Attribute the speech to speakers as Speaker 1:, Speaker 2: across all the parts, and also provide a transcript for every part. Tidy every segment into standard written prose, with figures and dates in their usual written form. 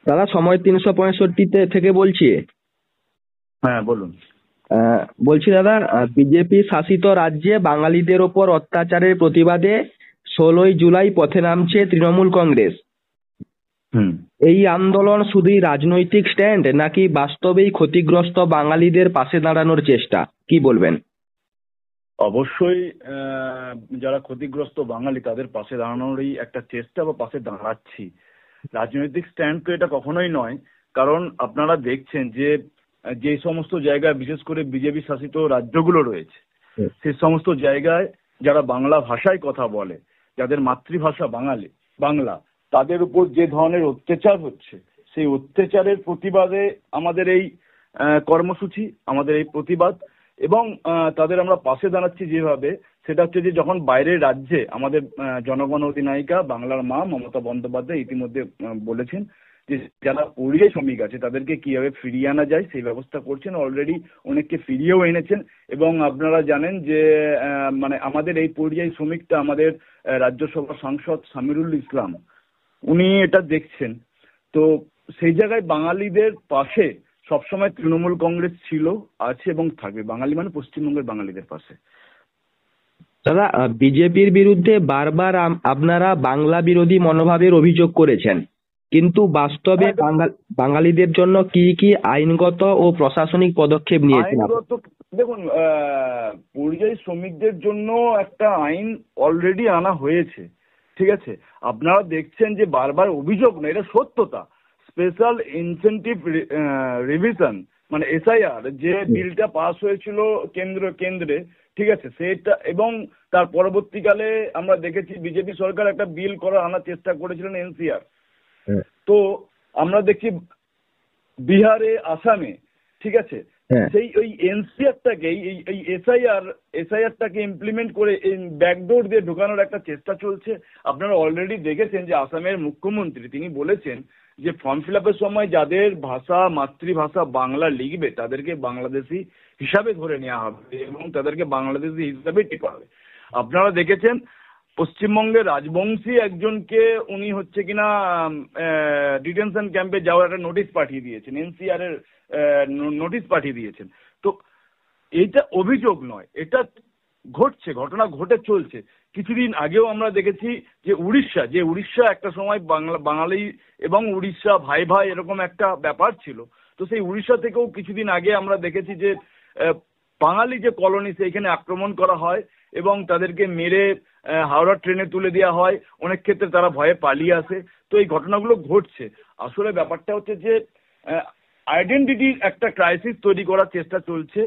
Speaker 1: দাদা সময় 365 থেকে বলছি।
Speaker 2: হ্যাঁ বলুন।
Speaker 1: বলছি দাদা, বিজেপি শাসিত রাজ্যে বাঙালিদের ওপর অত্যাচারের প্রতিবাদে 16ই জুলাই পথে নামছে তৃণমূল কংগ্রেস। এই আন্দোলন শুধুই রাজনৈতিক স্ট্যান্ড নাকি বাস্তবেই ক্ষতিগ্রস্ত বাঙালিদের পাশে দাঁড়ানোর চেষ্টা, কি বলবেন?
Speaker 2: অবশ্যই যারা ক্ষতিগ্রস্ত বাঙালি তাদের পাশে দাঁড়ানোরই একটা চেষ্টা বা পাশে দাঁড়াচ্ছি। রাজনৈতিক স্ট্যান্ড তো এটা কখনোই নয়, কারণ আপনারা দেখছেন যে যে সমস্ত জায়গায় বিশেষ করে বিজেপি শাসিত রাজ্যগুলো রয়েছে সে সমস্ত জায়গায় যারা বাংলা ভাষায় কথা বলে, যাদের মাতৃভাষা বাংলা, তাদের উপর যে ধরনের অত্যাচার হচ্ছে সেই অত্যাচারের প্রতিবাদে আমাদের এই কর্মসূচি, আমাদের এই প্রতিবাদ। এবং তাদের আমরা পাশে দাঁড়াচ্ছি যেভাবে, সেটা হচ্ছে যে যখন বাইরের রাজ্যে আমাদের জনগণ অধিনায়িকা বাংলার মা মমতা বন্দ্যোপাধ্যায় ইতিমধ্যে বলেছেন যে যারা পরিযায়ী শ্রমিক আছে তাদেরকে কিভাবে ফিরিয়ে আনা যায় সেই ব্যবস্থা করছেন। অলরেডি অনেককে ফিরিয়েও এনেছেন। এবং আপনারা জানেন যে মানে আমাদের এই পরিযায়ী শ্রমিকটা আমাদের রাজ্যসভার সাংসদ সামিরুল ইসলাম উনি এটা দেখছেন। তো সেই জায়গায় বাঙালিদের পাশে সবসময় তৃণমূল কংগ্রেস ছিল, আছে এবং থাকবে। বাঙালি মানে পশ্চিমবঙ্গের বাঙালিদের পাশে।
Speaker 1: দাদা, বিজেপির বিরুদ্ধে বারবার আপনারা বাংলা বিরোধী মনোভাবের অভিযোগ করেছেন, কিন্তু বাস্তবে বাঙালিদের জন্য কি কি আইনগত ও প্রশাসনিক পদক্ষেপ নিয়েছেন?
Speaker 2: দেখুন, পরিযায়ী শ্রমিকদের জন্য একটা আইন অলরেডি আনা হয়েছে, ঠিক আছে। আপনারা দেখছেন যে বারবার অভিযোগ না, এটা সত্যতা। স্পেশাল ইনসেনটিভ রিভিশন মানে এসআইআর যে বিলটা পাস হয়েছিল কেন্দ্রে, ঠিক আছে, সেটা এবং তার পরবর্তীকালে আমরা দেখেছি বিজেপি সরকার একটা বিল আনার চেষ্টা করেছিলেন এনসিআর। তো আমরা দেখছি বিহারে, আসামে, ঠিক আছে, সেই ওই এনসিআরটাকেই এই এসআইআরটাকে ইমপ্লিমেন্ট করে ব্যাকডোর দিয়ে ঢোকানোর একটা চেষ্টা চলছে। আপনারা অলরেডি দেখেছেন যে আসামের মুখ্যমন্ত্রী তিনি বলেছেন যে ফর্ম ফিল আপের সময় যাদের মাতৃভাষা বাংলা লিখবে তাদেরকে বাংলাদেশি হিসাবে ধরে নেওয়া হবে এবং তাদেরকে বাংলাদেশি হিসাবে টিকা হবে। আপনারা দেখেছেন পশ্চিমবঙ্গের রাজবংশী একজনকে উনি হচ্ছে কিনা ডিটেনশন ক্যাম্পে যাওয়ার একটা নোটিশ পাঠিয়ে দিয়েছেন, এনসিআর এর নোটিশ পাঠিয়ে দিয়েছেন। তো এইটা অভিযোগ নয়, এটা ঘটছে, ঘটনা ঘটে চলছে। কিছুদিন আগেও আমরা দেখেছি যে উড়িষ্যা একটা সময় বাঙালি এবং উড়িষ্যা ভাই ভাই এরকম একটা ব্যাপার ছিল। তো সেই উড়িষ্যা থেকেও কিছুদিন আগে আমরা দেখেছি যে বাঙালি যে কলোনি সেইখানে আক্রমণ করা হয় এবং তাদেরকে মেরে হাওড়া ট্রেনে তুলে দেওয়া হয়। অনেক ক্ষেত্রে তারা ভয়ে পালিয়ে আসে। তো এই ঘটনাগুলো ঘটছে। আসলে ব্যাপারটা হচ্ছে যে আইডেন্টিটির একটা ক্রাইসিস তৈরি করার চেষ্টা চলছে।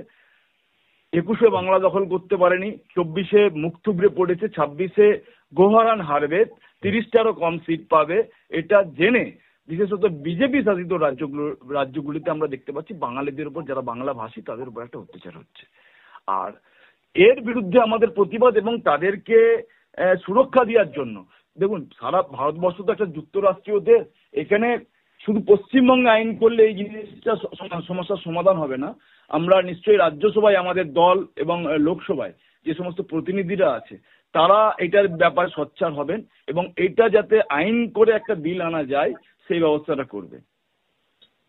Speaker 2: 21-এ বাংলা দখল করতে পারেনি, 24-এ মুখ থুবড়ে পড়েছে, 26-এ গোহারান হারবে, 30টারও কম সিট পাবে। এটা জেনে বিশেষত বিজেপি শাসিত রাজ্যগুলিতে আমরা দেখতে পাচ্ছি বাঙালিদের উপর, যারা বাংলা ভাষী তাদের উপর একটা অত্যাচার হচ্ছে। আর এর বিরুদ্ধে আমাদের প্রতিবাদ এবং তাদেরকে সুরক্ষা দেওয়ার জন্য, দেখুন সারা ভারতবর্ষ তো একটা যুক্তরাষ্ট্রীয় দেশ, এখানে শুধু পশ্চিমবঙ্গে আইন করলে এই জিনিসটা সমস্যার সমাধান হবে না। আমরা নিশ্চয়ই রাজ্যসভায় আমাদের দল এবং লোকসভায় যে সমস্ত প্রতিনিধিরা আছে তারা এটার ব্যাপারে সোচ্চার হবেন এবং এটা যাতে আইন করে একটা বিল আনা যায় সেই ব্যবস্থাটা করবে।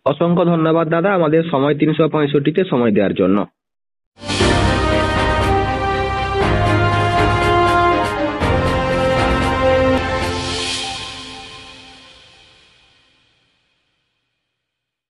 Speaker 1: অসংখ্য ধন্যবাদ দাদা, আমাদের সময় 365-তে সময় দেওয়ার জন্য।